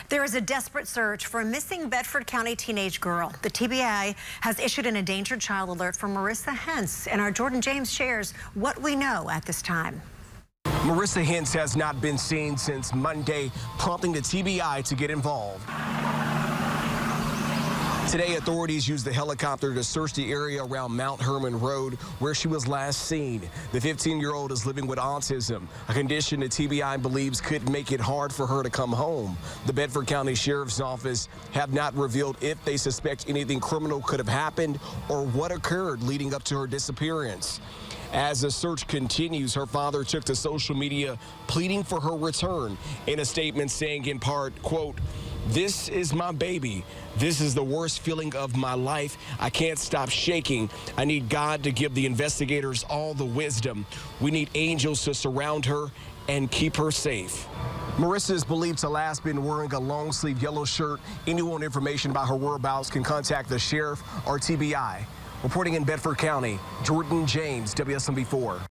There is a desperate search for a missing Bedford County teenage girl. The TBI has issued an endangered child alert for Marissa Hentz, and our Jordan James shares what we know at this time. Marissa Hentz has not been seen since Monday, prompting the TBI to get involved. Today, authorities used the helicopter to search the area around Mount Herman Road, where she was last seen. The 15-year-old is living with autism, a condition the TBI believes could make it hard for her to come home. The Bedford County Sheriff's Office have not revealed if they suspect anything criminal could have happened or what occurred leading up to her disappearance. As the search continues, her father took to social media pleading for her return in a statement saying in part, quote, "This is my baby. This is the worst feeling of my life. I can't stop shaking. I need God to give the investigators all the wisdom. We need angels to surround her and keep her safe." Marissa is believed to last been wearing a long-sleeve yellow shirt. Anyone with information about her whereabouts can contact the sheriff or TBI. Reporting in Bedford County, Jordan James, WSMV4.